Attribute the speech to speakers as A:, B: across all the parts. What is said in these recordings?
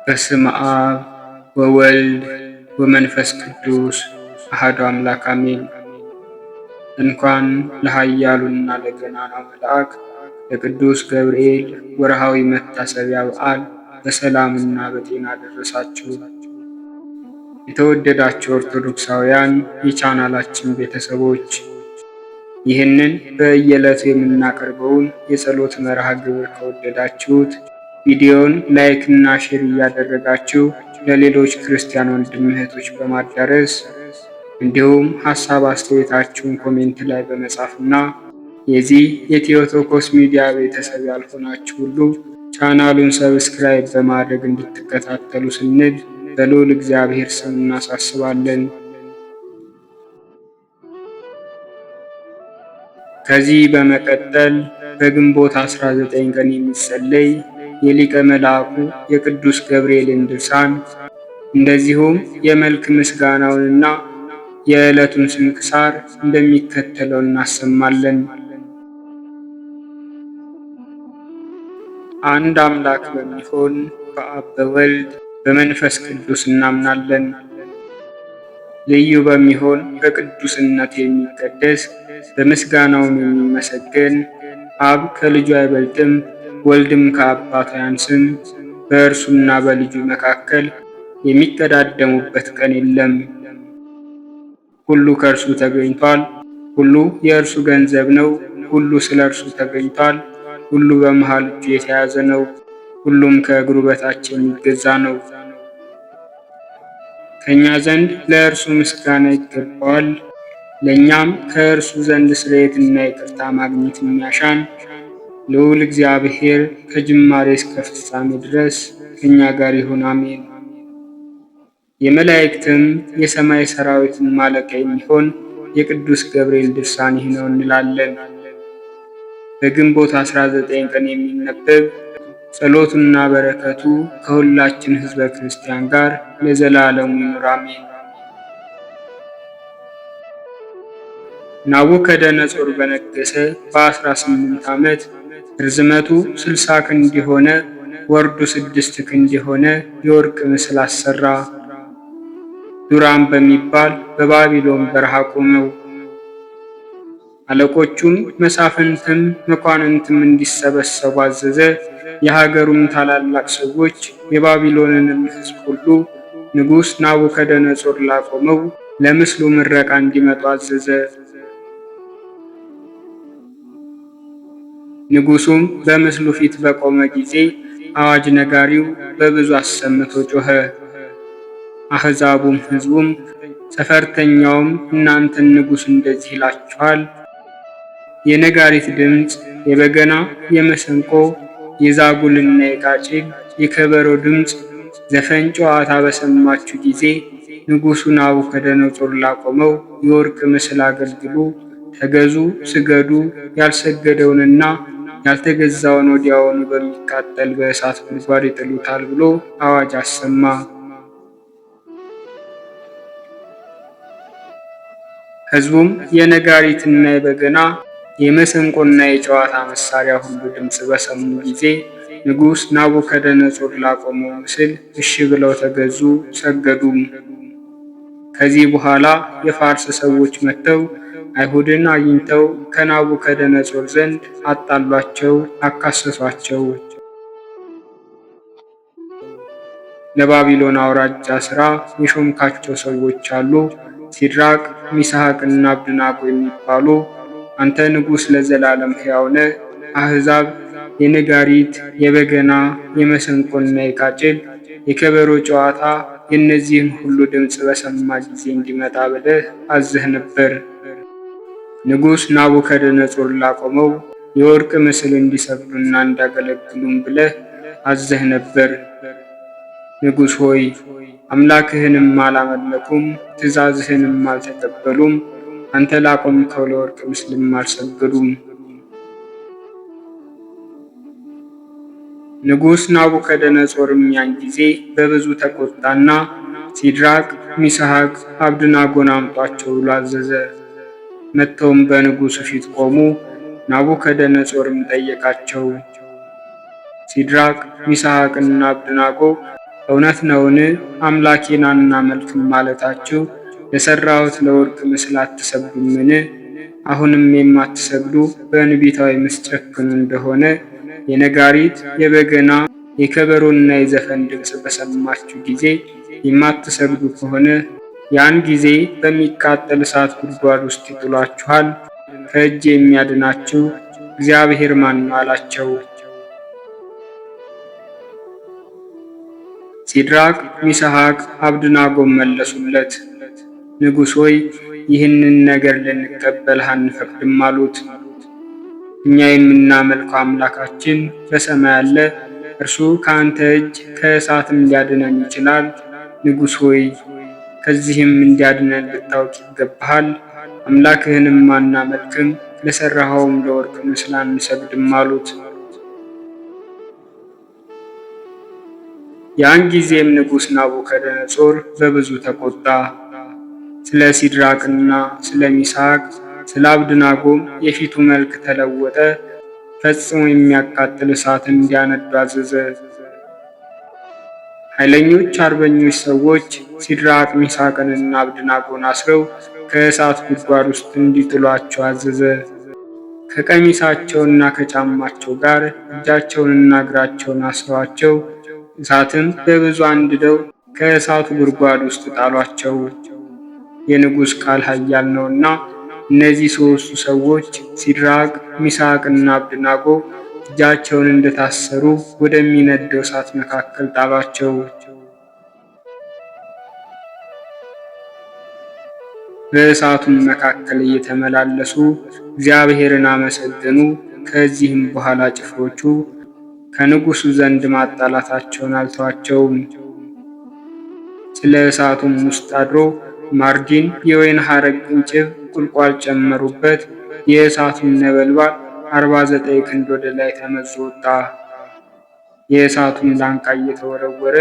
A: በስመ አብ ወወልድ ወመንፈስ ቅዱስ አሐዱ አምላክ አሜን። እንኳን ለኃያሉና ለገናናው መልአክ ለቅዱስ ገብርኤል ወርሃዊ መታሰቢያ በዓል በሰላምና በጤና ደረሳችሁ። የተወደዳችሁ ኦርቶዶክሳውያን የቻናላችን ቤተሰቦች ይህንን በየዕለቱ የምናቀርበውን የጸሎት መርሃ ግብር ከወደዳችሁት ቪዲዮውን ላይክ እና ሼር እያደረጋችሁ ለሌሎች ክርስቲያን ወንድም እህቶች በማዳረስ እንዲሁም ሀሳብ አስተያየታችሁን ኮሜንት ላይ በመጻፍና የዚህ የቴዎቶኮስ ሚዲያ ቤተሰብ ያልሆናችሁ ሁሉ ቻናሉን ሰብስክራይብ በማድረግ እንድትከታተሉ ስንል በልዑል እግዚአብሔር ስም እናሳስባለን። ከዚህ በመቀጠል በግንቦት 19 ቀን የሚጸለይ የሊቀ መልአኩ የቅዱስ ገብርኤልን ድርሳን እንደዚሁም የመልክ ምስጋናውንና የዕለቱን ስንክሳር እንደሚከተለው እናሰማለን። አንድ አምላክ በሚሆን በአብ በወልድ በመንፈስ ቅዱስ እናምናለን። ልዩ በሚሆን በቅዱስነት የሚቀደስ በምስጋናውም የሚመሰገን አብ ከልጁ አይበልጥም፣ ወልድም ከአባቱ አያንስም። በእርሱና በልጁ መካከል የሚቀዳደሙበት ቀን የለም። ሁሉ ከእርሱ ተገኝቷል፣ ሁሉ የእርሱ ገንዘብ ነው። ሁሉ ስለ እርሱ ተገኝቷል፣ ሁሉ በመሃል እጁ የተያዘ ነው። ሁሉም ከእግሩ በታች የሚገዛ ነው። ከእኛ ዘንድ ለእርሱ ምስጋና ይገባዋል። ለእኛም ከእርሱ ዘንድ ስርየትና ይቅርታ ማግኘት የሚያሻን ልዑል እግዚአብሔር ከጅማሬ እስከ ፍጻሜ ድረስ ከእኛ ጋር ይሁን፣ አሜን። የመላእክትም የሰማይ ሰራዊትን ማለቂያ የሚሆን የቅዱስ ገብርኤል ድርሳን ይህ ነው እንላለን። በግንቦት 19 ቀን የሚነበብ ጸሎቱና በረከቱ ከሁላችን ሕዝበ ክርስቲያን ጋር ለዘላለሙ ይኑር፣ አሜን። ናቡከደነጾር በነገሰ በ18 ዓመት ርዝመቱ 60 ክንድ የሆነ ወርዱ 6 ክንድ የሆነ የወርቅ ምስል አሰራ። ዱራም በሚባል በባቢሎን በረሃ ቆመው። አለቆቹም መሳፍንትም መኳንንትም እንዲሰበሰቡ አዘዘ። የሀገሩም ታላላቅ ሰዎች የባቢሎንንም ሕዝብ ሁሉ ንጉሥ ናቡከደነጾር ላቆመው ለምስሉ ምረቃ እንዲመጡ አዘዘ። ንጉሡም በምስሉ ፊት በቆመ ጊዜ አዋጅ ነጋሪው በብዙ አሰምቶ ጮኸ። አሕዛቡም ሕዝቡም ሰፈርተኛውም እናንተን ንጉሥ እንደዚህ ይላችኋል፣ የነጋሪት ድምፅ፣ የበገና፣ የመሰንቆ፣ የዛጉልና የቃጭል፣ የከበሮ ድምፅ፣ ዘፈን፣ ጨዋታ በሰማችሁ ጊዜ ንጉሡ ናቡከደነጾር ላቆመው የወርቅ ምስል አገልግሉ፣ ተገዙ፣ ስገዱ፣ ያልሰገደውንና ያልተገዛውን ወዲያውኑ በሚቃጠል በእሳት ጉድጓድ ይጥሉታል ብሎ አዋጅ አሰማ። ሕዝቡም የነጋሪትና የበገና የመሰንቆና የጨዋታ መሳሪያ ሁሉ ድምፅ በሰሙ ጊዜ ንጉሥ ናቡከደነጾር ላቆመው ምስል እሺ ብለው ተገዙ፣ ሰገዱም። ከዚህ በኋላ የፋርስ ሰዎች መጥተው አይሁድን አግኝተው ከናቡከደነጾር ዘንድ አጣሏቸው፣ አካሰሷቸው። ለባቢሎን አውራጃ ሥራ የሾምካቸው ሰዎች አሉ፣ ሲድራቅ ሚሳሐቅና አብድናጎ የሚባሉ። አንተ ንጉሥ ለዘላለም ሕያው ነህ። አሕዛብ የነጋሪት፣ የበገና፣ የመሰንቆና የቃጭል፣ የከበሮ ጨዋታ የእነዚህን ሁሉ ድምፅ በሰማ ጊዜ እንዲመጣ ብለህ አዘህ ነበር። ንጉሥ ናቡከደነጾር ላቆመው የወርቅ ምስል እንዲሰግዱና እንዲያገለግሉም ብለህ አዘህ ነበር። ንጉሥ ሆይ አምላክህንም አላመለኩም፣ ትእዛዝህንም አልተቀበሉም። አንተ ላቆምከው ለወርቅ ምስልም አልሰገዱም። ንጉሥ ናቡከደነጾርም ያን ጊዜ በብዙ ተቆጣና ሲድራቅ፣ ሚሳሐቅ፣ አብድናጎን አምጧቸው ብሎ አዘዘ። መጥተውም በንጉሡ ፊት ቆሙ። ናቡከደነጾርም ጠየቃቸው። ሲድራቅ ሚሳሐቅና አብድናጎ እውነት ነውን? አምላኬን አናመልክም ማለታችሁ ለሠራሁት ለወርቅ ምስል አትሰግዱምን? አሁንም የማትሰግዱ በትንቢታዊ የምትጨክኑ እንደሆነ የነጋሪት፣ የበገና፣ የከበሮና የዘፈን ድምፅ በሰማችሁ ጊዜ የማትሰግዱ ከሆነ ያን ጊዜ በሚቃጠል እሳት ጉድጓድ ውስጥ ይጥሏችኋል። ከእጅ የሚያድናችሁ እግዚአብሔር ማን ነው አላቸው። ሲድራቅ፣ ሚሳሐቅ፣ አብድናጎም መለሱለት፣ ንጉሥ ሆይ ይህንን ነገር ልንቀበልህ አንፈቅድም አሉት። እኛ የምናመልከው አምላካችን በሰማይ አለ፣ እርሱ ከአንተ እጅ ከእሳትም ሊያድነን ይችላል። ንጉሥ ሆይ ከዚህም እንዲያድነን ልታውቅ ይገባሃል። አምላክህንም አናመልክም፣ ለሠራኸውም ለወርቅ ምስል አንሰግድም አሉት። ያን ጊዜም ንጉሥ ናቡከደነጾር በብዙ ተቆጣ። ስለ ሲድራቅና ስለ ሚሳቅ ስለ አብድናጎም የፊቱ መልክ ተለወጠ። ፈጽሞ የሚያቃጥል እሳትን እንዲያነዱ አዘዘ። ኃይለኞች አርበኞች ሰዎች ሲድራቅ ሚሳቅንና አብድናጎን አስረው ከእሳት ጉድጓድ ውስጥ እንዲጥሏቸው አዘዘ። ከቀሚሳቸውና ከጫማቸው ጋር እጃቸውንና እግራቸውን አስረዋቸው እሳትም በብዙ አንድደው ከእሳቱ ጉድጓድ ውስጥ ጣሏቸው። የንጉሥ ቃል ኃያል ነውና እነዚህ ሦስቱ ሰዎች ሲድራቅ ሚሳቅና አብድናጎ እጃቸውን እንደታሰሩ ወደሚነደው እሳት መካከል ጣሏቸው። በእሳቱም መካከል እየተመላለሱ እግዚአብሔርን አመሰገኑ። ከዚህም በኋላ ጭፍሮቹ ከንጉሡ ዘንድ ማጣላታቸውን አልተዋቸውም። ስለ እሳቱም ውስጥ አድሮ ማርዲን የወይን ሐረግ ቅንጭብ ቁልቋል ጨመሩበት። የእሳቱን ነበልባል 49 ክንድ ወደ ላይ ተመዞ ወጣ። የእሳቱን ላንቃ እየተወረወረ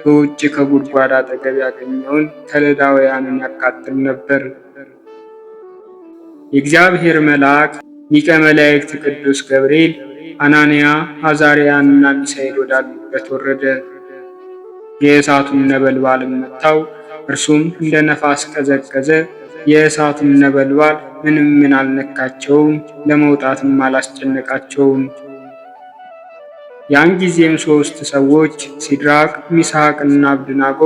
A: በውጭ ከጉድጓድ አጠገብ ያገኘውን ከለዳውያንን ያቃጥል ነበር። የእግዚአብሔር መልአክ ሊቀ መላእክት ቅዱስ ገብርኤል አናንያ፣ አዛርያንና ሚሳኤል ወዳሉበት ወረደ። የእሳቱን ነበልባልም መታው፣ እርሱም እንደ ነፋስ ቀዘቀዘ። የእሳቱን ነበልባል ምንም አልነካቸውም፣ ለመውጣትም አላስጨነቃቸውም። ያን ጊዜም ሦስት ሰዎች ሲድራቅ ሚሳቅና አብድናጎ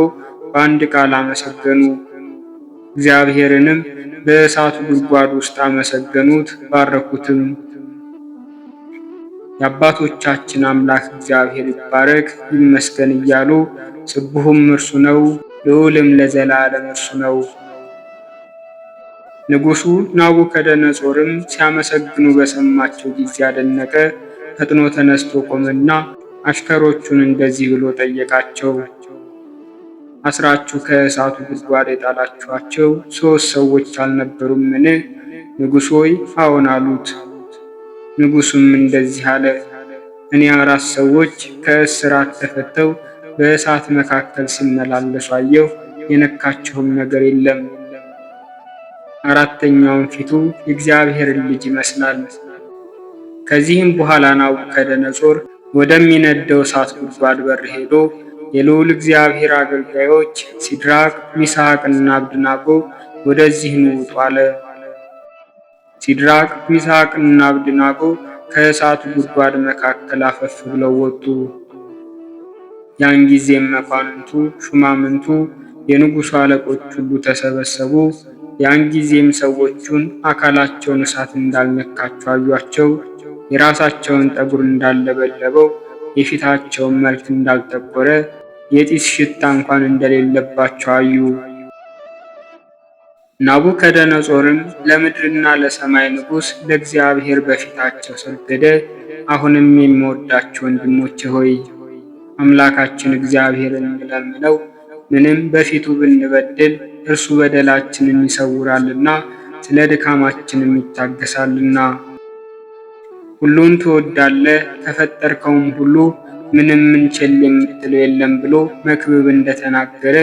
A: በአንድ ቃል አመሰገኑ። እግዚአብሔርንም በእሳቱ ጉድጓድ ውስጥ አመሰገኑት፣ ባረኩትም። የአባቶቻችን አምላክ እግዚአብሔር ይባረክ ይመስገን እያሉ ስቡህም እርሱ ነው፣ ልዑልም ለዘላለም እርሱ ነው። ንጉሡ ናቡከደነጾርም ሲያመሰግኑ በሰማቸው ጊዜ አደነቀ። ፈጥኖ ተነስቶ ቆመና አሽከሮቹን እንደዚህ ብሎ ጠየቃቸው። አስራችሁ ከእሳቱ ጉድጓድ የጣላችኋቸው 3 ሰዎች አልነበሩምን? ንጉሥ ሆይ አዎን አሉት። ንጉሡም እንደዚህ አለ፣ እኔ 4 ሰዎች ከእስራት ተፈተው በእሳት መካከል ሲመላለሱ አየሁ፣ የነካቸውም ነገር የለም። አራተኛውም ፊቱ የእግዚአብሔርን ልጅ ይመስላል። ከዚህም በኋላ ናቡከደነጾር ወደሚነደው እሳት ጉድጓድ በር ሄዶ የልዑል እግዚአብሔር አገልጋዮች ሲድራቅ ሚሳቅና አብድናጎ ወደዚህ ኑ ውጡ አለ። ሲድራቅ ሚሳቅና አብድናጎ ከእሳቱ ጉድጓድ መካከል አፈፍ ብለው ወጡ። ያን ጊዜም መኳንንቱ፣ ሹማምንቱ፣ የንጉሡ አለቆች ሁሉ ተሰበሰቡ። ያን ጊዜም ሰዎቹን አካላቸውን እሳት እንዳልነካቸው አዩአቸው። የራሳቸውን ጠጉር እንዳለበለበው፣ የፊታቸውን መልክ እንዳልጠቆረ፣ የጢስ ሽታ እንኳን እንደሌለባቸው አዩ። ናቡከደነጾርም ለምድርና ለሰማይ ንጉሥ ለእግዚአብሔር በፊታቸው ሰገደ። አሁንም የምወዳችሁ ወንድሞቼ ሆይ አምላካችን እግዚአብሔርን እንለምነው፣ ምንም በፊቱ ብንበድል እርሱ በደላችንን ይሰውራልና ስለ ድካማችንም ይታገሳልና። ሁሉን ትወዳለህ፣ ከፈጠርከውም ሁሉ ምንም ቸል የምትለው የለም ብሎ መክብብ እንደተናገረ፣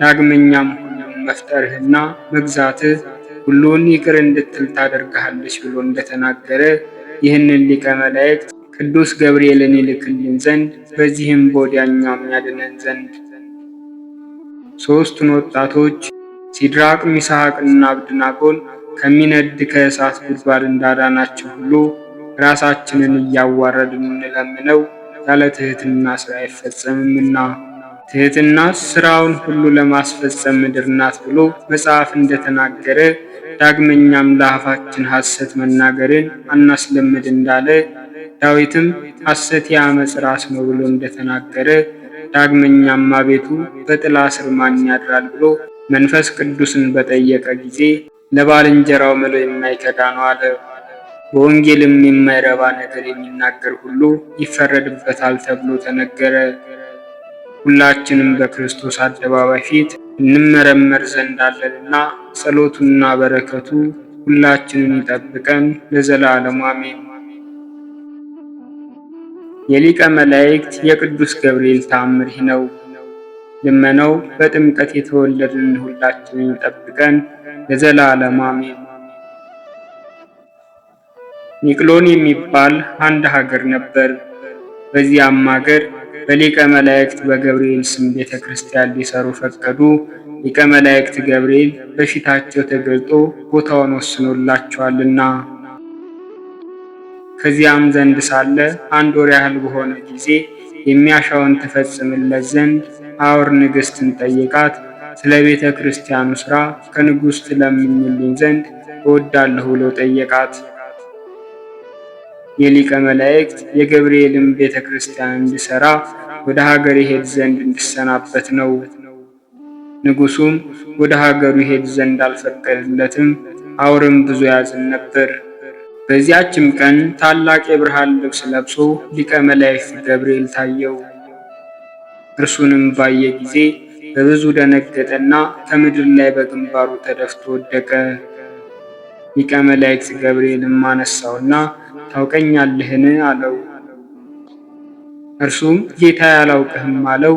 A: ዳግመኛም ሁሉን መፍጠርህና መግዛትህ ሁሉን ይቅር እንድትል ታደርግሃለች ብሎ እንደተናገረ ይህንን ሊቀ መላእክት ቅዱስ ገብርኤልን ይልክልን ዘንድ በዚህም በወዲያኛውም ያድነን ዘንድ ሦስቱን ወጣቶች ሲድራቅ ሚሳሐቅና አብድናጎን ከሚነድ ከእሳት ጉድጓድ እንዳዳናቸው ሁሉ ራሳችንን እያዋረድን እንለምነው ያለ ትሕትና ሥራ አይፈጸምምና። ትሕትና ሥራውን ሁሉ ለማስፈጸም ምድር ናት ብሎ መጽሐፍ እንደተናገረ ዳግመኛም ለአፋችን ሐሰት መናገርን አናስለምድ እንዳለ ዳዊትም ሐሰት የዓመፅ ራስ ነው ብሎ እንደተናገረ ዳግመኛም አቤቱ በጥላ ስር ማን ያድራል ብሎ መንፈስ ቅዱስን በጠየቀ ጊዜ ለባልንጀራው ምሎ የማይከዳ ነው አለ። በወንጌልም የማይረባ ነገር የሚናገር ሁሉ ይፈረድበታል ተብሎ ተነገረ። ሁላችንም በክርስቶስ አደባባይ ፊት እንመረመር ዘንድ አለንና ጸሎቱና በረከቱ ሁላችንን ይጠብቀን ለዘላለሙ አሜን። የሊቀ መላእክት የቅዱስ ገብርኤል ተአምር ይህ ነው። ልመናው በጥምቀት የተወለድን ሁላችንን ይጠብቀን ለዘላለሙ አሜን። ኒቅሎን የሚባል አንድ ሀገር ነበር። በዚያም ሀገር በሊቀ መላእክት በገብርኤል ስም ቤተ ክርስቲያን ሊሰሩ ፈቀዱ። ሊቀ መላእክት ገብርኤል በፊታቸው ተገልጦ ቦታውን ወስኖላቸዋልና። ከዚያም ዘንድ ሳለ አንድ ወር ያህል በሆነ ጊዜ የሚያሻውን ትፈጽምለት ዘንድ አውር ንግሥትን ጠየቃት። ስለ ቤተ ክርስቲያኑ ሥራ ከንጉሥ ትለምኝልኝ ዘንድ እወዳለሁ ብሎ ጠየቃት። የሊቀ መላእክት የገብርኤልን ቤተ ክርስቲያን እንዲሠራ ወደ ሀገር ይሄድ ዘንድ እንዲሰናበት ነው። ንጉሡም ወደ ሀገሩ ይሄድ ዘንድ አልፈቀደለትም። አውርም ብዙ ያዝን ነበር። በዚያችም ቀን ታላቅ የብርሃን ልብስ ለብሶ ሊቀ መላእክት ገብርኤል ታየው። እርሱንም ባየ ጊዜ በብዙ ደነገጠና ከምድር ላይ በግንባሩ ተደፍቶ ወደቀ። ሊቀ መላእክት ገብርኤልም አነሳውና ታውቀኛለህን? አለው። እርሱም ጌታዬ አላውቅህም አለው።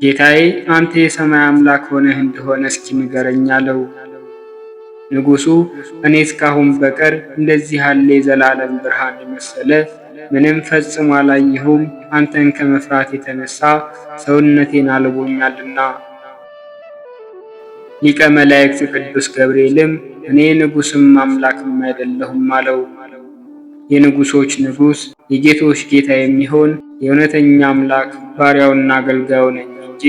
A: ጌታዬ አንተ የሰማይ አምላክ ሆነህ እንደሆነ እስኪ ንገረኝ አለው። ንጉሡ እኔ እስካሁን በቀር እንደዚህ ያለ የዘላለም ብርሃን የመሰለ ምንም ፈጽሞ አላየሁም። አንተን ከመፍራት የተነሳ ሰውነቴን አልቦኛልና። ሊቀ መላእክት ቅዱስ ገብርኤልም እኔ ንጉሥም አምላክም አይደለሁም አለው። የንጉሶች ንጉሥ የጌቶች ጌታ የሚሆን የእውነተኛ አምላክ ባሪያውና አገልጋዩ ነኝ እንጂ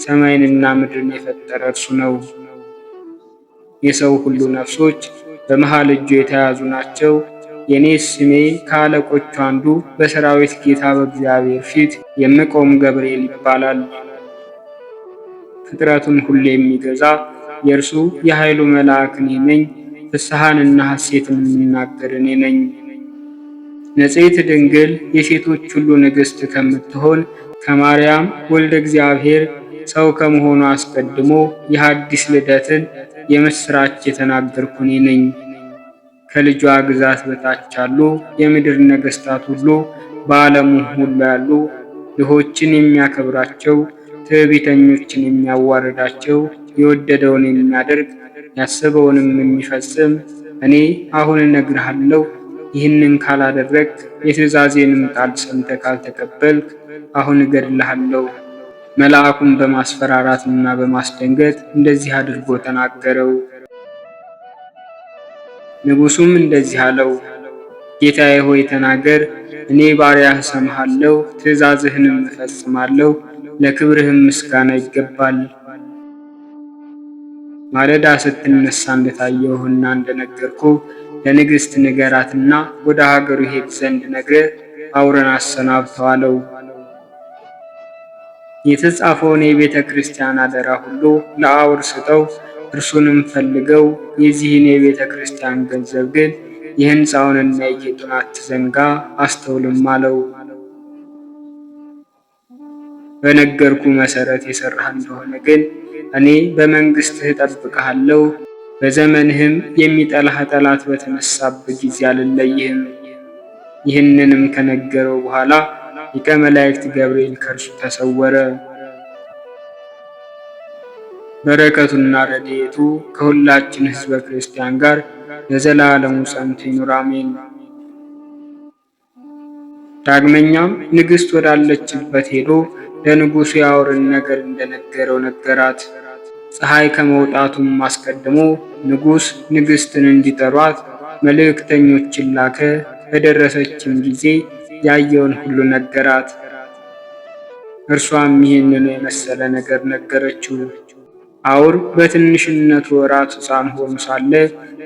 A: ሰማይንና ምድርን የፈጠረ እርሱ ነው። የሰው ሁሉ ነፍሶች በመሃል እጁ የተያዙ ናቸው። የኔ ስሜ ከአለቆቹ አንዱ በሰራዊት ጌታ በእግዚአብሔር ፊት የምቆም ገብርኤል ይባላል። ፍጥረቱን ሁሉ የሚገዛ የእርሱ የኃይሉ መልአክ እኔ ነኝ። ፍስሐንና ሐሴትን የሚናገር እኔ ነኝ። ንጽሕት ድንግል የሴቶች ሁሉ ንግሥት ከምትሆን ከማርያም ወልደ እግዚአብሔር ሰው ከመሆኑ አስቀድሞ የሐዲስ ልደትን የምሥራች የተናገርኩ እኔ ነኝ። ከልጇ ግዛት በታች ያሉ የምድር ነገሥታት ሁሉ በዓለሙ ሁሉ ያሉ ድሆችን የሚያከብራቸው፣ ትዕቢተኞችን የሚያዋርዳቸው፣ የወደደውን የሚያደርግ ያሰበውንም የሚፈጽም እኔ አሁን እነግርሃለሁ። ይህንን ካላደረግ የትእዛዜንም ቃል ሰምተህ ካልተቀበልክ አሁን እገድልሃለሁ። መልአኩን በማስፈራራትና በማስደንገጥ እንደዚህ አድርጎ ተናገረው። ንጉሡም እንደዚህ አለው፣ ጌታዬ ሆይ ተናገር፣ እኔ ባሪያህ እሰማሃለሁ፣ ትእዛዝህንም እፈጽማለሁ። ለክብርህም ምስጋና ይገባል። ማለዳ ስትነሳ እንደታየሁና እንደነገርኩ ለንግሥት ንገራትና ወደ ሀገሩ ሄድ ዘንድ ነግረህ አውረን አሰናብተው አለው። የተጻፈውን የቤተ ክርስቲያን አደራ ሁሉ ለአውር ስጠው፣ እርሱንም ፈልገው። የዚህን የቤተ ክርስቲያን ገንዘብ ግን የሕንፃውንና የጌጡን አትዘንጋ፣ አስተውልም አለው። በነገርኩ መሰረት የሰራህ እንደሆነ ግን እኔ በመንግሥትህ እጠብቅሃለሁ። በዘመንህም የሚጠላህ ጠላት በተነሳበት ጊዜ አልለይህም። ይህንንም ከነገረው በኋላ ሊቀ መላእክት ገብርኤል ከእርሱ ተሰወረ። በረከቱና ረድኤቱ ከሁላችን ሕዝበ ክርስቲያን ጋር ለዘላለሙ ጸንቶ ይኑር አሜን። ዳግመኛም ንግሥት ወዳለችበት ሄዶ ለንጉሡ የአውርን ነገር እንደነገረው ነገራት። ፀሐይ ከመውጣቱም አስቀድሞ ንጉሥ ንግሥትን እንዲጠሯት መልእክተኞችን ላከ። በደረሰችም ጊዜ ያየውን ሁሉ ነገራት። እርሷም ይህንን የመሰለ ነገር ነገረችው። አውር በትንሽነቱ ወራት ሕፃን ሆኖ ሳለ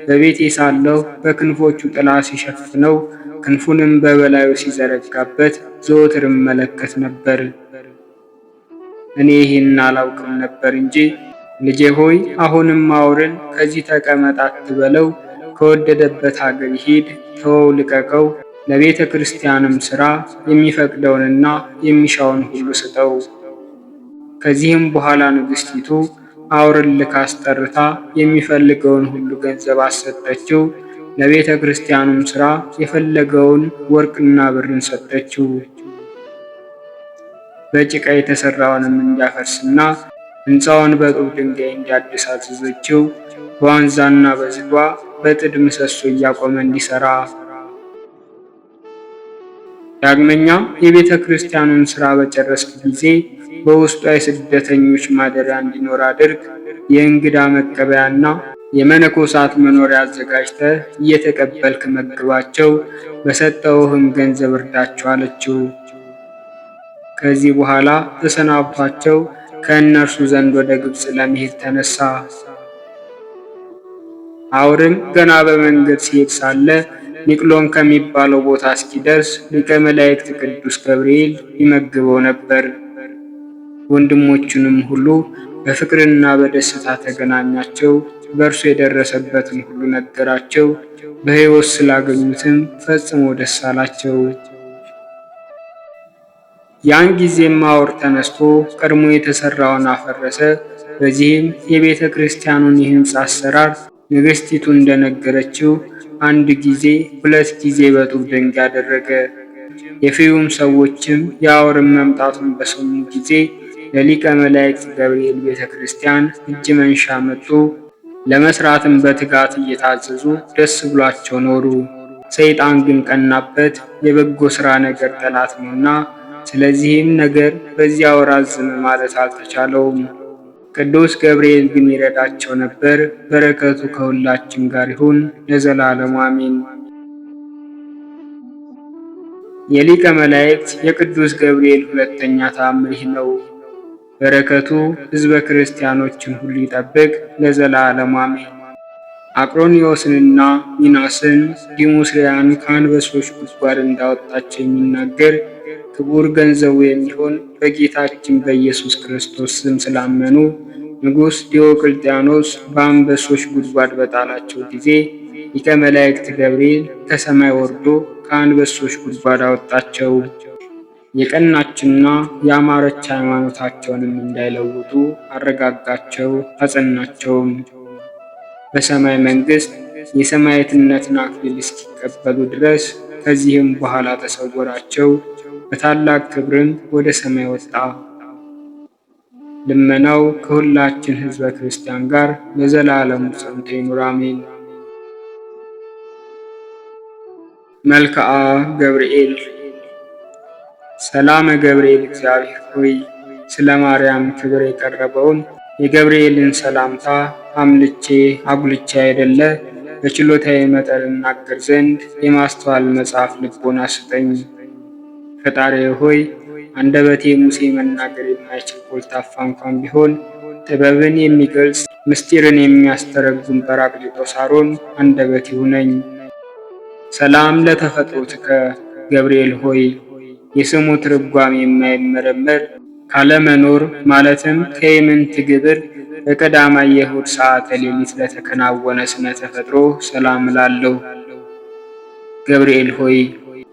A: በቤቴ ሳለሁ በክንፎቹ ጥላ ሲሸፍነው ክንፉንም በበላዩ ሲዘረጋበት ዘወትር እመለከት ነበር። እኔ ይህን አላውቅም ነበር እንጂ ልጄ ሆይ አሁንም አውርን ከዚህ ተቀመጥ አትበለው፣ ከወደደበት አገር ይሂድ፣ ተወው፣ ልቀቀው፣ ለቤተ ክርስቲያንም ሥራ የሚፈቅደውንና የሚሻውን ሁሉ ስጠው። ከዚህም በኋላ ንግሥቲቱ አውርን ልካ አስጠርታ የሚፈልገውን ሁሉ ገንዘብ አሰጠችው። ለቤተ ክርስቲያኑም ሥራ የፈለገውን ወርቅና ብርን ሰጠችው። በጭቃ የተሰራውንም እንዲያፈርስና ሕንፃውን በጡብ ድንጋይ እንዲያድስ አዘዘችው። በዋንዛና በዝግባ በጥድ ምሰሶ እያቆመ እንዲሠራ። ዳግመኛም የቤተ ክርስቲያኑን ሥራ በጨረስክ ጊዜ በውስጧ የስደተኞች ማደሪያ እንዲኖር አድርግ። የእንግዳ መቀበያና የመነኮሳት መኖሪያ አዘጋጅተህ እየተቀበልክ መግባቸው፣ በሰጠውህም ገንዘብ እርዳቸው አለችው። ከዚህ በኋላ ተሰናብቷቸው ከእነርሱ ዘንድ ወደ ግብፅ ለመሄድ ተነሳ። አውርም ገና በመንገድ ሲሄድ ሳለ ኒቅሎን ከሚባለው ቦታ እስኪደርስ ሊቀ መላእክት ቅዱስ ገብርኤል ይመግበው ነበር። ወንድሞቹንም ሁሉ በፍቅርና በደስታ ተገናኛቸው። በእርሱ የደረሰበትን ሁሉ ነገራቸው። በሕይወት ስላገኙትም ፈጽሞ ደስ አላቸው። ያን ጊዜም አውር ተነስቶ ቀድሞ የተሰራውን አፈረሰ። በዚህም የቤተ ክርስቲያኑን የሕንፃ አሰራር ንግሥቲቱ እንደነገረችው አንድ ጊዜ ሁለት ጊዜ በጡብ ድንጋይ አደረገ። የፍዩም ሰዎችም የአውርን መምጣቱን በሰሙ ጊዜ ለሊቀ መላእክት ገብርኤል ቤተ ክርስቲያን እጅ መንሻ መጡ። ለመስራትም በትጋት እየታዘዙ ደስ ብሏቸው ኖሩ። ሰይጣን ግን ቀናበት፣ የበጎ ሥራ ነገር ጠላት ነውና። ስለዚህም ነገር በዚያ ወራት ዝም ማለት አልተቻለውም። ቅዱስ ገብርኤል ግን ይረዳቸው ነበር። በረከቱ ከሁላችን ጋር ይሁን ለዘላለሙ አሜን። የሊቀ መላእክት የቅዱስ ገብርኤል ሁለተኛ ተአምር ይህ ነው። በረከቱ ሕዝበ ክርስቲያኖችን ሁሉ ይጠብቅ ለዘላለሙ አሜን። አቅሮኒዮስንና ሚናስን ዲሙስሪያን ከአንበሶች ጉድጓድ እንዳወጣቸው የሚናገር ክቡር ገንዘቡ የሚሆን በጌታችን በኢየሱስ ክርስቶስ ስም ስላመኑ ንጉሥ ዲዮቅልጥያኖስ በአንበሶች ጉድጓድ በጣላቸው ጊዜ ሊቀ መላእክት ገብርኤል ከሰማይ ወርዶ ከአንበሶች ጉድጓድ አወጣቸው። የቀናችና ያማረች ሃይማኖታቸውንም እንዳይለውጡ አረጋጋቸው፣ አጸናቸውም። በሰማይ መንግሥት የሰማዕትነትን አክሊል እስኪቀበሉ ድረስ ከዚህም በኋላ ተሰወራቸው። በታላቅ ክብርም ወደ ሰማይ ወጣ። ልመናው ከሁላችን ሕዝበ ክርስቲያን ጋር ለዘላለሙ ጸንቶ ይኑር አሜን። መልክዓ ገብርኤል። ሰላመ ገብርኤል እግዚአብሔር ሆይ ስለ ማርያም ክብር የቀረበውን የገብርኤልን ሰላምታ አምልቼ አጉልቼ አይደለ በችሎታዬ መጠን እናገር ዘንድ የማስተዋል መጽሐፍ ልቦና ስጠኝ። ፈጣሪ ሆይ አንደበቴ ሙሴ መናገር የማይችል ኮልታፋ እንኳን ቢሆን ጥበብን የሚገልጽ ምስጢርን የሚያስተረጉም ጰራቅሊጦስ አሮን አንደበት ይሁነኝ። ሰላም ለተፈጥሮትከ ገብርኤል ሆይ የስሙ ትርጓሜ የማይመረመር ካለመኖር ማለትም ከኢምንት ግብር በቀዳማይ የእሑድ ሰዓተ ሌሊት ለተከናወነ ስነ ተፈጥሮ ሰላም እላለሁ። ገብርኤል ሆይ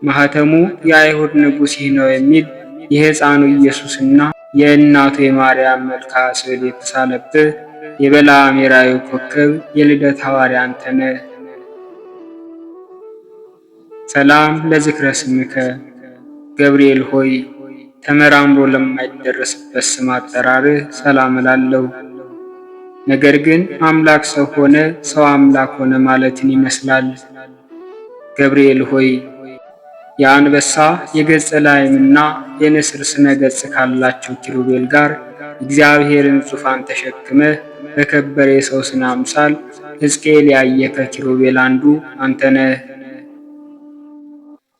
A: ማኅተሙ የአይሁድ ንጉሥ ይህ ነው የሚል የሕፃኑ ኢየሱስና የእናቱ የማርያም መልክዓ ስዕል የተሳለብህ የበለዓም የራእዩ ኮከብ የልደት ሐዋርያ አንተ ነህ። ሰላም ለዝክረ ስምከ ገብርኤል ሆይ ተመራምሮ ለማይደረስበት ስም አጠራርህ ሰላም እላለሁ። ነገር ግን አምላክ ሰው ሆነ፣ ሰው አምላክ ሆነ ማለትን ይመስላል። ገብርኤል ሆይ የአንበሳ የገጸ ላይምና የንስር ስነ ገጽ ካላቸው ኪሩቤል ጋር እግዚአብሔርን ዙፋን ተሸክመህ በከበረ የሰው ስነ አምሳል ሕዝቅኤል ያየ ከኪሩቤል አንዱ አንተ ነህ።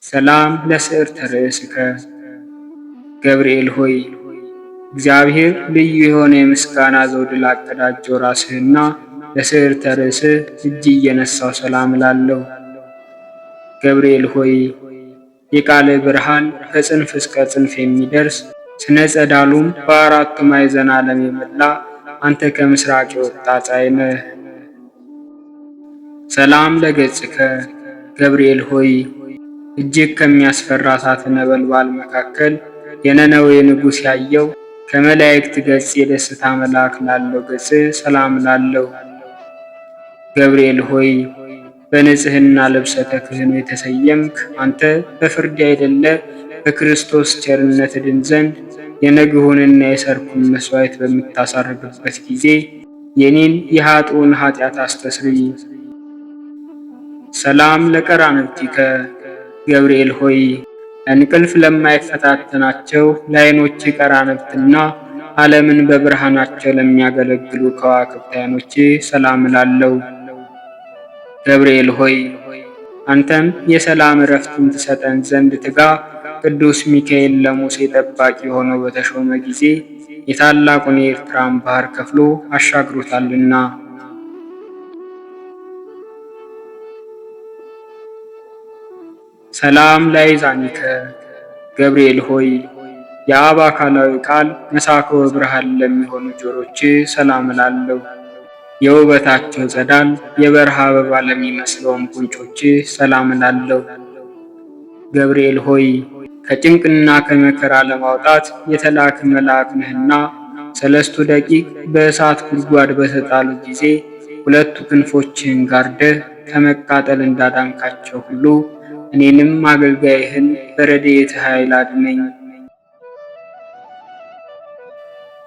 A: ሰላም ለስዕርተ ርእስከ ገብርኤል ሆይ እግዚአብሔር ልዩ የሆነ የምስጋና ዘውድ ላቀዳጀው ራስህና ለስዕርተ ርእስህ እጅ እየነሳው ሰላም እላለሁ። ገብርኤል ሆይ የቃል ብርሃን ከጽንፍ እስከ ጽንፍ የሚደርስ ስነ ጸዳሉም በአራቱ ማዕዘነ ዓለም የመላ አንተ ከምስራቅ የወጣ ፀሐይ ነህ። ሰላም ለገጽከ ገብርኤል ሆይ እጅግ ከሚያስፈራ እሳተ ነበልባል መካከል የነነዌ ንጉሥ ያየው ከመላእክት ገጽ የደስታ መልአክ ላለው ገጽ ሰላም ላለው። ገብርኤል ሆይ በንጽሕና ልብሰ ተክህኖ የተሰየምክ አንተ በፍርድ አይደለ በክርስቶስ ቸርነት ድን ዘንድ የነግሁንና የሰርኩን መስዋዕት በምታሳርግበት ጊዜ የኔን የኃጥኡን ኃጢአት አስተስርይ። ሰላም ለቀራንብቲከ ገብርኤል ሆይ እንቅልፍ ለማይፈታተናቸው ለዓይኖች ቀራንብትና ዓለምን በብርሃናቸው ለሚያገለግሉ ከዋክብት ዓይኖች ሰላም እላለሁ። ገብርኤል ሆይ አንተም የሰላም ዕረፍትን ትሰጠን ዘንድ ትጋ። ቅዱስ ሚካኤል ለሙሴ ጠባቂ ሆኖ በተሾመ ጊዜ የታላቁን የኤርትራን ባህር ከፍሎ አሻግሮታልና። ሰላም ለአይዛኒከ ገብርኤል ሆይ የአብ አካላዊ ቃል መሳክወ ብርሃን ለሚሆኑ ጆሮች ሰላም እላለሁ። የውበታቸው ጸዳል የበረሃ አበባ ለሚመስለውም ጉንጮች ሰላም እላለሁ። ገብርኤል ሆይ ከጭንቅና ከመከራ ለማውጣት የተላክ መልአክ ነህና 3 ደቂቅ በእሳት ጉድጓድ በተጣሉ ጊዜ 2 ክንፎችህን ጋርደህ ከመቃጠል እንዳዳንካቸው ሁሉ እኔንም አገልጋይህን በረድኤትህ ኃይል አድነኝ።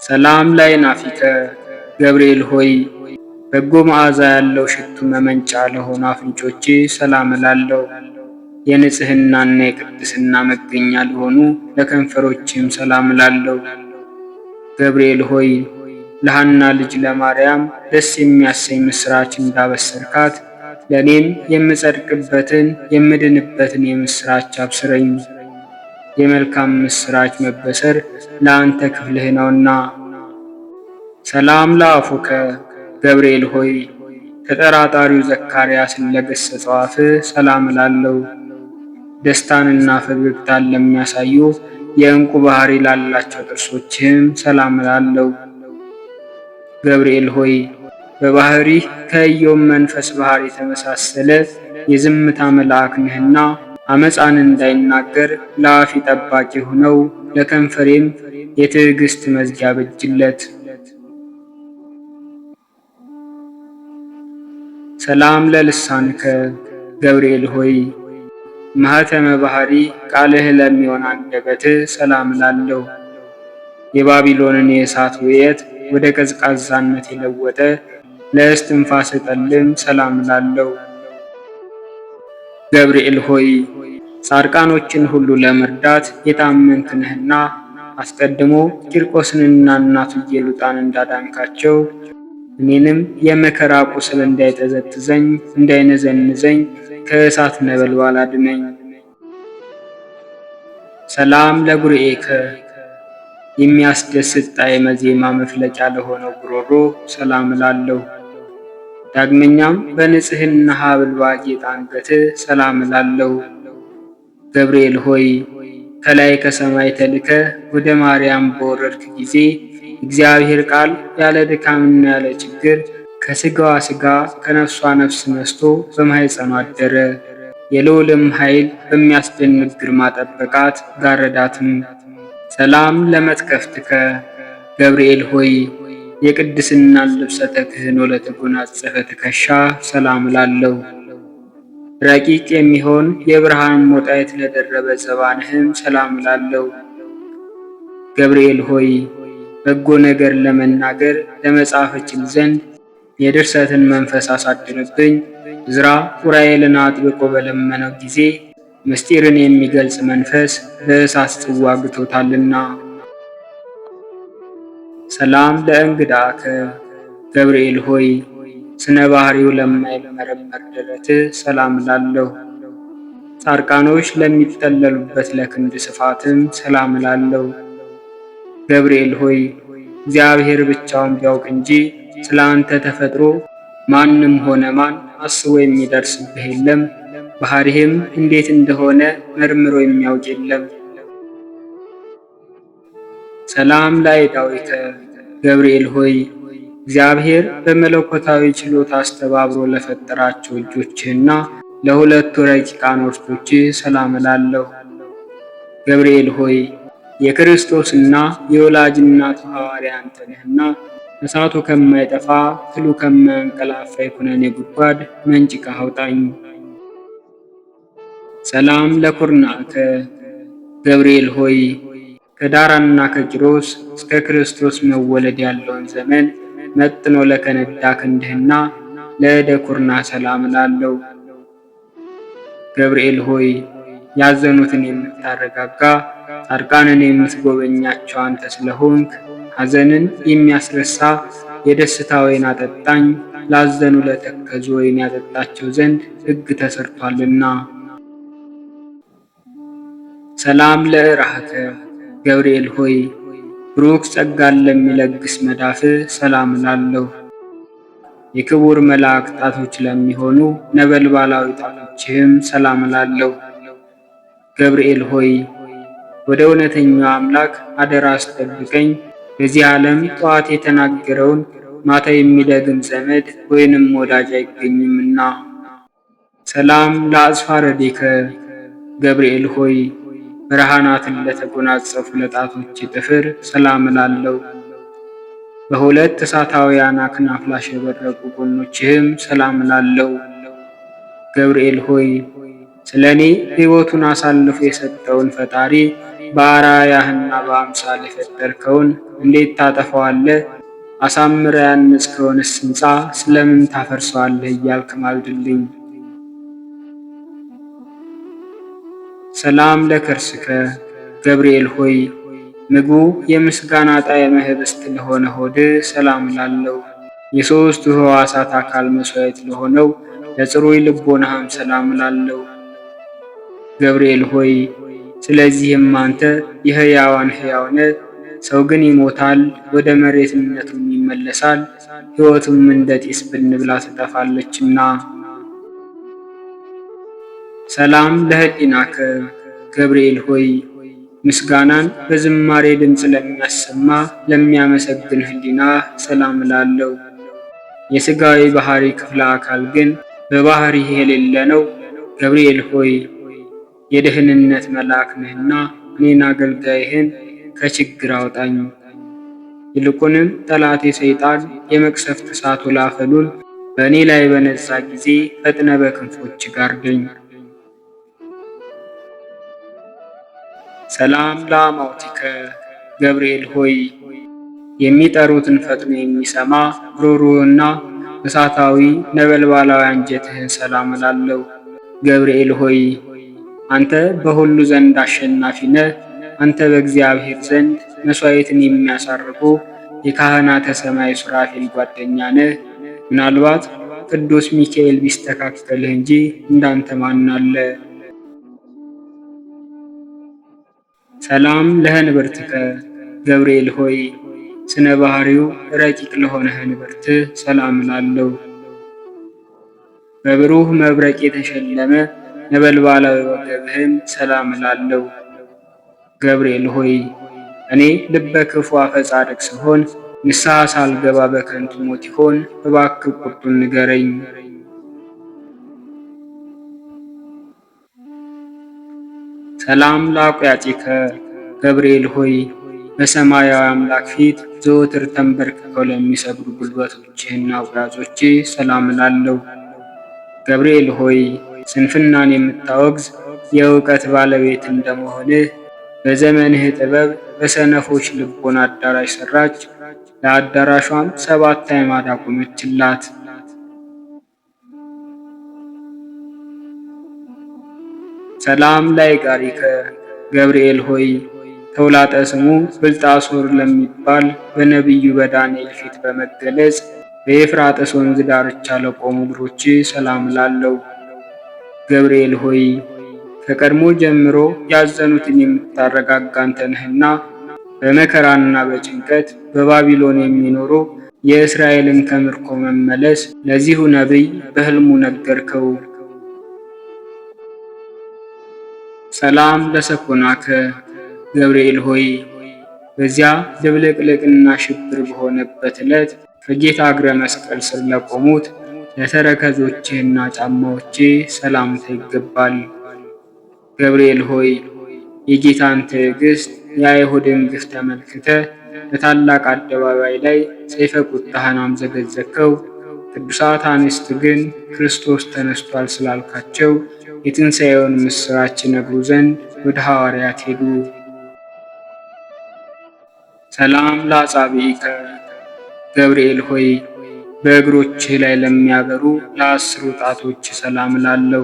A: ሰላም ለአዕናፊከ ገብርኤል ሆይ በጎ መዓዛ ያለው ሽቱ መመንጫ ለሆኑ አፍንጮች ሰላም እላለሁ። የንጽሕናና የቅድስና መገኛ ለሆኑ ለከንፈሮችም ሰላም እላለሁ። ገብርኤል ሆይ ለሐና ልጅ ለማርያም ደስ የሚያሰኝ ምስራች እንዳበሰርካት ለእኔም የምጸድቅበትን የምድንበትን የምስራች አብስረኝ። የመልካም ምስራች መበሰር ለአንተ ክፍልህ ነውና። ሰላም ለአፉከ ገብርኤል ሆይ ተጠራጣሪው ዘካርያስን ለገሰጸው አፍህ ሰላም እላለሁ። ደስታንና ፈገግታን ለሚያሳዩ የዕንቁ ባህሪ ላላቸው ጥርሶችህም ሰላም እላለሁ። ገብርኤል ሆይ በባህሪህ ከኢዮብ መንፈስ ባህሪ የተመሳሰለ የዝምታ መልአክ ነህና አመፃን እንዳይናገር ለአፌ ጠባቂ ሆነው ለከንፈሬም የትዕግስት መዝጊያ በጅለት። ሰላም ለልሳንከ ገብርኤል ሆይ ማኅተመ ባህሪ ቃልህ ለሚሆን አንደበትህ ሰላም እላለሁ። የባቢሎንን የእሳት ውየት ወደ ቀዝቃዛነት የለወጠ ለእስትንፋስ ጠልም ሰላም እላለሁ። ገብርኤል ሆይ ጻድቃኖችን ሁሉ ለመርዳት የታመንክ ነህና አስቀድሞ ቂርቆስንና እናቱ ኢየሉጣን እንዳዳንካቸው እኔንም የመከራ ቁስል እንዳይጠዘጥዘኝ እንዳይነዘንዘኝ ከእሳት ነበልባል አድነኝ። ሰላም ለጉርኤከ የሚያስደስት ጣዕመ ዜማ መፍለቂያ ለሆነው ጉሮሮ ሰላም እላለሁ። ዳግመኛም በንጽሕና ሐብል ባጌጠ አንገትህ ሰላም እላለሁ። ገብርኤል ሆይ ከላይ ከሰማይ ተልከ ወደ ማርያም በወረድክ ጊዜ እግዚአብሔር ቃል ያለ ድካምና ያለ ችግር ከሥጋዋ ሥጋ ከነፍሷ ነፍስ ነስቶ በማኅፀኗ አደረ። የልዑልም ኃይል በሚያስደንቅ ግርማ ጠበቃት ጋረዳትም። ሰላም ለመትከፍትከ ገብርኤል ሆይ የቅድስናን ልብሰ ተክህኖ ለተጎናጸፈ ትከሻ ሰላም እላለሁ። ረቂቅ የሚሆን የብርሃን ሞጣይት ለደረበ ዘባንህም ሰላም እላለሁ። ገብርኤል ሆይ በጎ ነገር ለመናገር ለመጻፍ እችል ዘንድ የድርሰትን መንፈስ አሳድርብኝ። ዕዝራ ኡራኤልን አጥብቆ በለመነው ጊዜ ምስጢርን የሚገልጽ መንፈስ በእሳት ጽዋ ግቶታልና። ሰላም ለእንግዳከ ገብርኤል ሆይ ስነ ባህሪው ለማይመረመር ደረትህ ሰላም እላለሁ። ጻድቃኖች ለሚጠለሉበት ለክንድ ስፋትም ሰላም እላለሁ። ገብርኤል ሆይ እግዚአብሔር ብቻውን ቢያውቅ እንጂ ስለ አንተ ተፈጥሮ ማንም ሆነ ማን አስቦ የሚደርስብህ የለም። ባህሪህም እንዴት እንደሆነ መርምሮ የሚያውቅ የለም። ሰላም ላዕዳዊከ ገብርኤል ሆይ እግዚአብሔር በመለኮታዊ ችሎታ አስተባብሮ ለፈጠራቸው እጆችህና ለሁለቱ ረቂቃን ወርቾችህ ሰላም እላለሁ። ገብርኤል ሆይ የክርስቶስና የወላጅ እናቱ ሐዋርያ አንተ ነህና እሳቱ ከማይጠፋ ትሉ ከማያንቀላፋ የኩነኔ ጉድጓድ መንጭቀህ አውጣኝ። ሰላም ለኩርናከ ገብርኤል ሆይ ከዳራና ከቂሮስ እስከ ክርስቶስ መወለድ ያለውን ዘመን መጥኖ ለከነዳ ክንድህና ለእደ ኩርና ሰላም እላለሁ። ገብርኤል ሆይ ያዘኑትን የምታረጋጋ ጻድቃንን የምትጎበኛቸው አንተ ስለሆንክ ሐዘንን የሚያስረሳ የደስታ ወይን አጠጣኝ። ላዘኑ ለተከዙ ወይን ያጠጣቸው ዘንድ ሕግ ተሰርቷልና። ሰላም ለእራህከ ገብርኤል ሆይ ብሩክ ጸጋን ለሚለግስ መዳፍህ ሰላም እላለሁ። የክቡር መልአክ ጣቶች ለሚሆኑ ነበልባላዊ ጣቶችህም ሰላም እላለሁ። ገብርኤል ሆይ ወደ እውነተኛው አምላክ አደራ አስጠብቀኝ። በዚህ ዓለም ጠዋት የተናገረውን ማታ የሚደግም ዘመድ ወይንም ወዳጅ አይገኝምና። ሰላም ለአጽፋረዲከ ገብርኤል ሆይ ብርሃናትን ለተጎናጸፉ ለጣቶች ጥፍር ሰላም እላለሁ። በሁለት እሳታውያን አክናፍ ላሸበረቁ ጎኖችህም ሰላም እላለሁ። ገብርኤል ሆይ ስለ እኔ ሕይወቱን አሳልፎ የሰጠውን ፈጣሪ በአርአያህና በአምሳል የፈጠርከውን እንዴት ታጠፋዋለህ? አሳምረ ያነጽከውንስ ሕንፃ ስለምን ታፈርሰዋለህ? እያልክ ማልድልኝ። ሰላም ለከርስከ ገብርኤል ሆይ ምግቡ የምስጋና ጣዕመ ኅብስት ለሆነ ሆድህ ሰላም እላለሁ። የሦስቱ ሕዋሳት አካል መሥዋዕት ለሆነው ለጽሩይ ልቦናህም ሰላም እላለሁ። ገብርኤል ሆይ ስለዚህም አንተ የሕያዋን ሕያው ነህ። ሰው ግን ይሞታል፣ ወደ መሬትነቱም ይመለሳል። ሕይወቱም እንደ ጢስ ብን ብላ ትጠፋለችና። ሰላም ለህሊናከ ገብርኤል ሆይ ምስጋናን በዝማሬ ድምፅ ለሚያሰማ ለሚያመሰግን ህሊና ሰላም እላለሁ። የሥጋዊ ባህሪ ክፍለ አካል ግን በባህሪህ የሌለ ነው። ገብርኤል ሆይ የደህንነት መልአክ ነህና እኔን አገልጋይህን ከችግር አውጣኝ። ይልቁንም ጠላቴ ሰይጣን የመቅሰፍት እሳት ወላፈኑን በእኔ ላይ በነዛ ጊዜ ፈጥነ በክንፎች ጋርደኝ። ሰላም ለአማውቲከ ገብርኤል ሆይ የሚጠሩትን ፈጥኖ የሚሰማ ሩሩህና እሳታዊ ነበልባላዊ አንጀትህን ሰላም እላለሁ። ገብርኤል ሆይ አንተ በሁሉ ዘንድ አሸናፊ ነህ። አንተ በእግዚአብሔር ዘንድ መሥዋዕትን የሚያሳርጉ የካህናተ ሰማይ ሱራፌል ጓደኛ ነህ። ምናልባት ቅዱስ ሚካኤል ቢስተካከልህ እንጂ እንዳንተ ማን አለ? ሰላም ለህንብርትከ ገብርኤል ሆይ ስነ ባህሪው ረቂቅ ለሆነ ህንብርትህ ሰላም እላለሁ። በብሩህ መብረቅ የተሸለመ ነበልባላዊ ወገብህም ሰላም እላለሁ። ገብርኤል ሆይ እኔ ልበ ክፉ አፈ ጻድቅ ስሆን ንስሐ ሳልገባ በከንቱ ሞት ይሆን? እባክህ ቁርጡን ንገረኝ። ሰላም ለአቁያጺከ ገብርኤል ሆይ በሰማያዊ አምላክ ፊት ዘወትር ተንበርክከው ለሚሰግዱ ጉልበቶችህና አውራጆችህ ሰላም እላለሁ። ገብርኤል ሆይ ስንፍናን የምታወግዝ የእውቀት ባለቤት እንደመሆንህ በዘመንህ ጥበብ በሰነፎች ልቦና አዳራሽ ሰራች። ለአዳራሿም 7 አዕማድ አቆመችላት። ሰላም ለአይጋሪከ ገብርኤል ሆይ ተውላጠ ስሙ ብልጣሶር ለሚባል በነቢዩ በዳንኤል ፊት በመገለጽ በኤፍራጥስ ወንዝ ዳርቻ ለቆሙ እግሮች ሰላም እላለሁ። ገብርኤል ሆይ ከቀድሞ ጀምሮ ያዘኑትን የምታረጋጋ አንተ ነህና በመከራና በጭንቀት በባቢሎን የሚኖሩ የእስራኤልን ከምርኮ መመለስ ለዚሁ ነቢይ በሕልሙ ነገርከው። ሰላም ለሰኮናከ ገብርኤል ሆይ በዚያ ድብልቅልቅና ሽብር በሆነበት ዕለት ከጌታ እግረ መስቀል ስር ለቆሙት ለተረከዞችህና ጫማዎችህ ሰላምታ ይገባል። ገብርኤል ሆይ የጌታን ትዕግስት የአይሁድን ግፍ ተመልክተህ በታላቅ አደባባይ ላይ ሰይፈ ቁጣህን አምዘገዘግከው። ቅዱሳት አንስት ግን ክርስቶስ ተነስቷል ስላልካቸው የትንሣኤውን ምስራች ይነግሩ ዘንድ ወደ ሐዋርያት ሄዱ። ሰላም ለአጻብዒከ ገብርኤል ሆይ በእግሮችህ ላይ ለሚያበሩ ለ10ሩ ጣቶች ሰላም እላለሁ።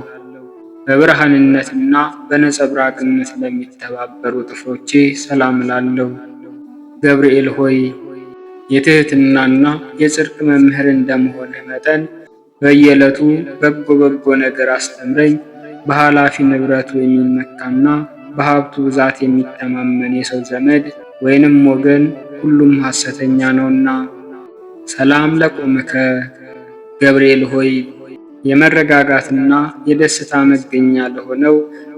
A: በብርሃንነትና በነጸብራቅነት ለሚተባበሩ ጥፍሮቼ ሰላም እላለሁ። ገብርኤል ሆይ የትህትናና የጽድቅ መምህር እንደመሆንህ መጠን በየዕለቱ በጎ በጎ ነገር አስተምረኝ። በኃላፊ ንብረቱ የሚመካና በሀብቱ ብዛት የሚተማመን የሰው ዘመድ ወይንም ወገን ሁሉም ሐሰተኛ ነውና። ሰላም ለቆምከ ገብርኤል ሆይ የመረጋጋትና የደስታ መገኛ ለሆነው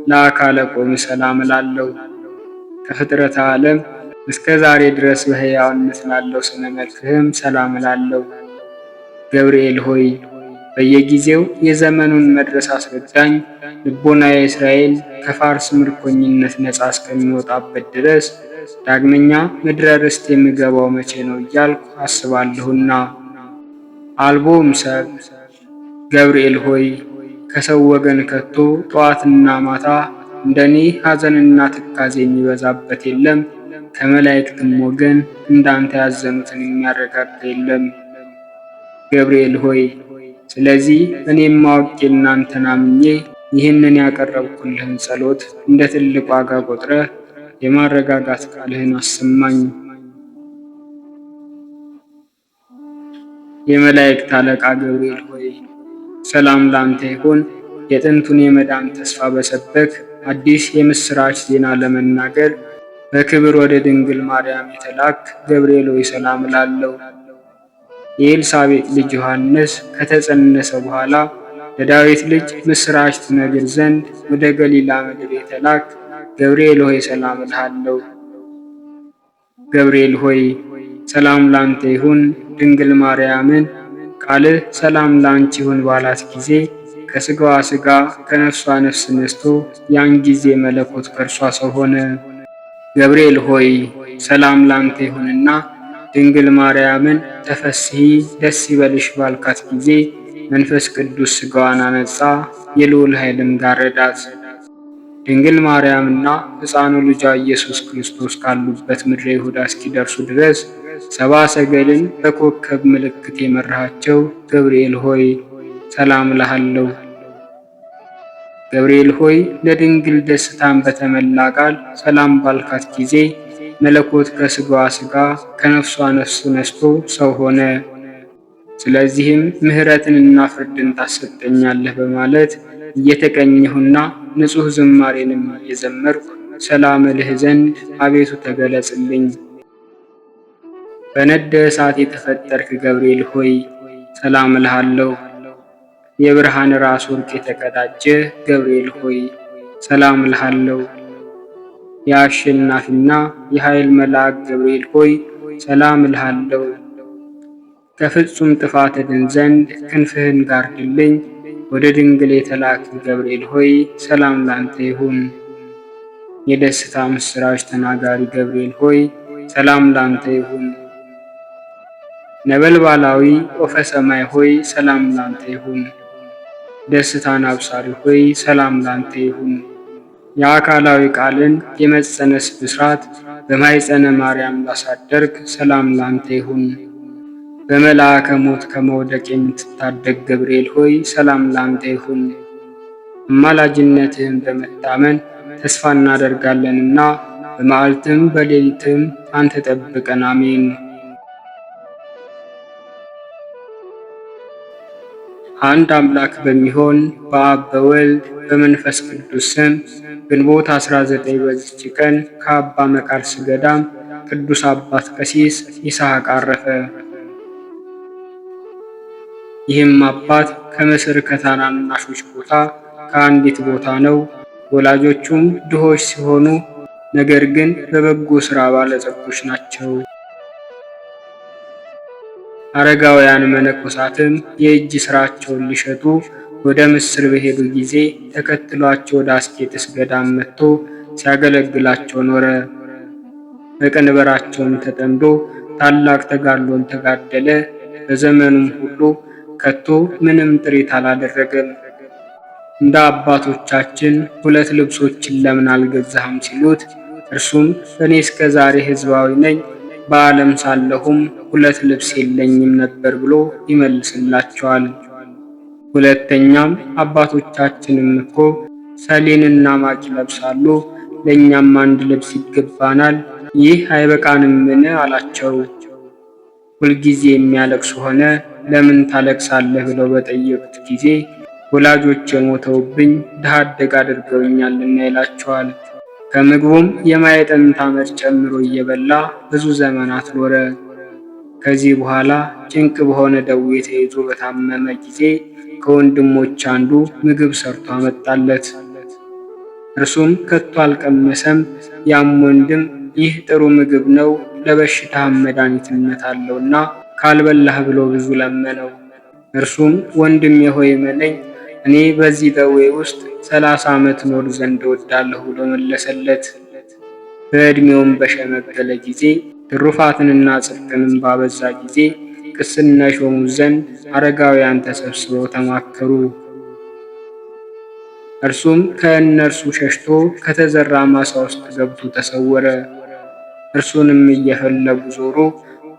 A: ለአካለ ቆም ሰላም እላለሁ። ከፍጥረተ ዓለም እስከ ዛሬ ድረስ በሕያውነት ላለው ስነ መልክህም ሰላም እላለሁ። ገብርኤል ሆይ በየጊዜው የዘመኑን መድረስ አስረዳኝ። ልቦናዬ እስራኤል ከፋርስ ምርኮኝነት ነፃ እስከሚወጣበት ድረስ ዳግመኛ ምድረ ርስት የምገባው መቼ ነው እያልኩ አስባለሁና። አልቦም ሰብ ገብርኤል ሆይ ከሰው ወገን ከቶ ጠዋትና ማታ እንደኔ ሐዘንና ትካዜ የሚበዛበት የለም። ከመላእክትም ወገን እንዳንተ ያዘኑትን የሚያረጋጋ የለም። ገብርኤል ሆይ ስለዚህ እኔም ማወቄ እናንተን አምኜ ይህንን ያቀረብኩልህን ጸሎት እንደ ትልቅ ዋጋ ቆጥረህ የማረጋጋት ቃልህን አሰማኝ። የመላእክት አለቃ ገብርኤል ሆይ ሰላም ላንተ ይሁን። የጥንቱን የመዳን ተስፋ በሰበክ አዲስ የምስራች ዜና ለመናገር በክብር ወደ ድንግል ማርያም የተላክ ገብርኤል ሆይ ሰላም እላለሁ። የኤልሳቤጥ ልጅ ዮሐንስ ከተጸነሰ በኋላ ለዳዊት ልጅ ምስራች ትነግር ዘንድ ወደ ገሊላ ምድር የተላክ ገብርኤል ሆይ ሰላም እልሃለሁ። ገብርኤል ሆይ ሰላም ላንተ ይሁን። ድንግል ማርያምን ቃልህ ሰላም ላንቺ ይሁን ባላት ጊዜ ከስጋዋ ስጋ ከነፍሷ ነፍስ ነስቶ ያን ጊዜ መለኮት ከእርሷ ሰው ሆነ። ገብርኤል ሆይ ሰላም ላንተ ይሁንና ድንግል ማርያምን ተፈስሒ ደስ ይበልሽ ባልካት ጊዜ መንፈስ ቅዱስ ስጋዋን አነጻ፣ የልዑል ኃይልም ጋረዳት። ድንግል ማርያምና ሕፃኑ ልጇ ኢየሱስ ክርስቶስ ካሉበት ምድረ ይሁዳ እስኪደርሱ ድረስ ሰብአ ሰገልን በኮከብ ምልክት የመራሃቸው ገብርኤል ሆይ ሰላም እልሃለሁ። ገብርኤል ሆይ ለድንግል ደስታን በተመላ ቃል ሰላም ባልካት ጊዜ መለኮት ከስጋዋ ስጋ ከነፍሷ ነፍስ ነስቶ ሰው ሆነ። ስለዚህም ምሕረትንና ፍርድን ታሰጠኛለህ በማለት እየተቀኘሁና ንጹሕ ዝማሬንም እየዘመርኩ ሰላም እልህ ዘንድ አቤቱ ተገለጽልኝ። በነደ እሳት የተፈጠርክ ገብርኤል ሆይ ሰላም እልሃለሁ። የብርሃን ራስ ወርቅ የተቀዳጀ ገብርኤል ሆይ ሰላም እልሃለሁ። የአሸናፊና የኃይል መልአክ ገብርኤል ሆይ ሰላም እልሃለሁ። ከፍጹም ጥፋት እድን ዘንድ ክንፍህን ጋርድልኝ። ወደ ድንግል የተላክ ገብርኤል ሆይ ሰላም ላንተ ይሁን። የደስታ ምስራች ተናጋሪ ገብርኤል ሆይ ሰላም ላንተ ይሁን። ነበልባላዊ ወፈ ሰማይ ሆይ ሰላም ላንተ ይሁን። ደስታን አብሳሪ ሆይ ሰላም ላንተ ይሁን። የአካላዊ ቃልን የመጸነስ ብስራት በማኅፀነ ማርያም ላሳደርግ ሰላም ላንተ ይሁን። በመልአከ ሞት ከመውደቅ የምትታደግ ገብርኤል ሆይ ሰላም ላንተ ይሁን። አማላጅነትህን በመታመን ተስፋ እናደርጋለንና በመዓልትም በሌሊትም አንተ ጠብቀን፣ አሜን። አንድ አምላክ በሚሆን በአብ በወልድ በመንፈስ ቅዱስ ስም ግንቦት 19 በዚች ቀን ከአባ መቃርስ ገዳም ቅዱስ አባት ቀሲስ ይስሐቅ አረፈ። ይህም አባት ከምስር ከታናናሾች ቦታ ከአንዲት ቦታ ነው። ወላጆቹም ድሆች ሲሆኑ ነገር ግን በበጎ ሥራ ባለጸጎች ናቸው። አረጋውያን መነኮሳትም የእጅ ሥራቸውን ሊሸጡ ወደ ምስር በሄዱ ጊዜ ተከትሏቸው ወደ አስቄጥስ ገዳም መጥቶ ሲያገለግላቸው ኖረ። በቀንበራቸውም ተጠምዶ ታላቅ ተጋድሎን ተጋደለ። በዘመኑም ሁሉ ከቶ ምንም ጥሪት አላደረገም። እንደ አባቶቻችን 2 ልብሶችን ለምን አልገዛህም ሲሉት እርሱም እኔ እስከ ዛሬ ሕዝባዊ ነኝ፣ በዓለም ሳለሁም 2 ልብስ የለኝም ነበር ብሎ ይመልስላቸዋል። ሁለተኛም አባቶቻችንም እኮ ሰሌንና ማቅ ይለብሳሉ፣ ለእኛም 1 ልብስ ይገባናል፣ ይህ አይበቃንምን አላቸው። ሁልጊዜ የሚያለቅሱ ሆነ። ለምን ታለቅሳለህ ብለው በጠየቁት ጊዜ ወላጆች የሞተውብኝ ድሃ አደግ አድርገውኛልና ይላቸዋል። ከምግቡም የማዕጠንት አመድ ጨምሮ እየበላ ብዙ ዘመናት ኖረ። ከዚህ በኋላ ጭንቅ በሆነ ደዌ ተይዞ በታመመ ጊዜ ከወንድሞች አንዱ ምግብ ሰርቶ አመጣለት። እርሱም ከቶ አልቀመሰም። ያም ወንድም ይህ ጥሩ ምግብ ነው፣ ለበሽታህም መድኃኒትነት አለውና ካልበላህ ብሎ ብዙ ለመነው። እርሱም ወንድሜ ሆይ እመነኝ፣ እኔ በዚህ ደዌ ውስጥ 30 ዓመት ኖር ዘንድ እወዳለሁ ብሎ መለሰለት። በዕድሜውም በሸመገለ ጊዜ ትሩፋትንና ጽድቅንም ባበዛ ጊዜ ቅስና ይሾሙት ዘንድ አረጋውያን ተሰብስበው ተማከሩ። እርሱም ከእነርሱ ሸሽቶ ከተዘራ ማሳ ውስጥ ገብቶ ተሰወረ። እርሱንም እየፈለጉ ዞሩ፣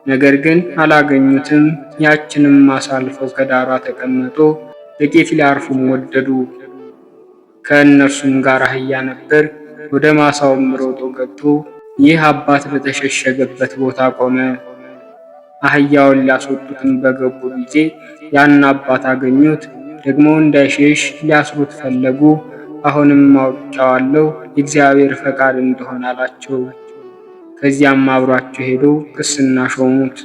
A: ነገር ግን አላገኙትም። ያችንም ማሳ አልፈው ከዳሯ ተቀመጡ። ጥቂት ሊያርፉም ወደዱ። ከእነርሱም ጋር አህያ ነበር። ወደ ማሳውም ሮጦ ገብቶ ይህ አባት በተሸሸገበት ቦታ ቆመ። አህያውን ሊያስወጡትም በገቡ ጊዜ ያን አባት አገኙት። ደግሞ እንዳይሸሽ ሊያስሩት ፈለጉ። አሁንም አውቄዋለሁ የእግዚአብሔር ፈቃድ እንደሆነ አላቸው። ከዚያም አብሯቸው ሄዶ ቅስና ሾሙት።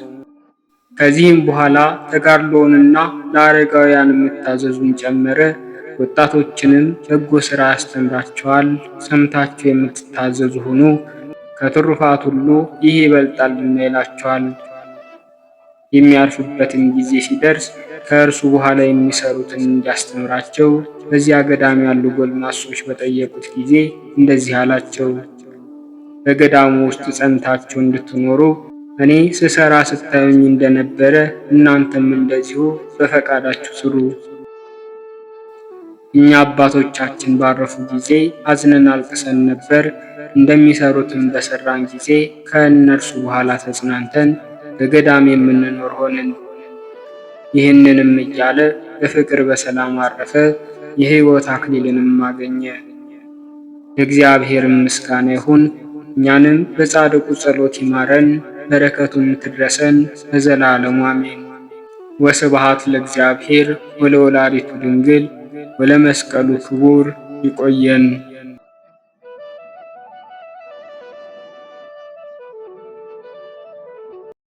A: ከዚህም በኋላ ተጋድሎውንና ለአረጋውያን መታዘዙን ጨመረ። ወጣቶችንም በጎ ሥራ ያስተምራቸዋል። ሰምታችሁ የምትታዘዙ ሁኑ፣ ከትሩፋት ሁሉ ይህ ይበልጣልና ይላቸዋል። የሚያርፍበትም ጊዜ ሲደርስ ከእርሱ በኋላ የሚሰሩትን እንዲያስተምራቸው በዚያ ገዳም ያሉ ጎልማሶች በጠየቁት ጊዜ እንደዚህ አላቸው። በገዳሙ ውስጥ ጸንታችሁ እንድትኖሩ እኔ ስሰራ ስታዩኝ እንደነበረ እናንተም እንደዚሁ በፈቃዳችሁ ስሩ። እኛ አባቶቻችን ባረፉ ጊዜ አዝነን አልቅሰን ነበር። እንደሚሰሩትም በሰራን ጊዜ ከእነርሱ በኋላ ተጽናንተን በገዳም የምንኖር ሆንን። ይህንንም እያለ በፍቅር በሰላም አረፈ። የሕይወት አክሊልንም አገኘ። ለእግዚአብሔርም ምስጋና ይሁን። እኛንም በጻድቁ ጸሎት ይማረን፣ በረከቱን ትድረሰን ለዘላለሙ አሜን። ወስብሐት ለእግዚአብሔር ወለወላዲቱ ድንግል ወለመስቀሉ ክቡር። ይቆየን።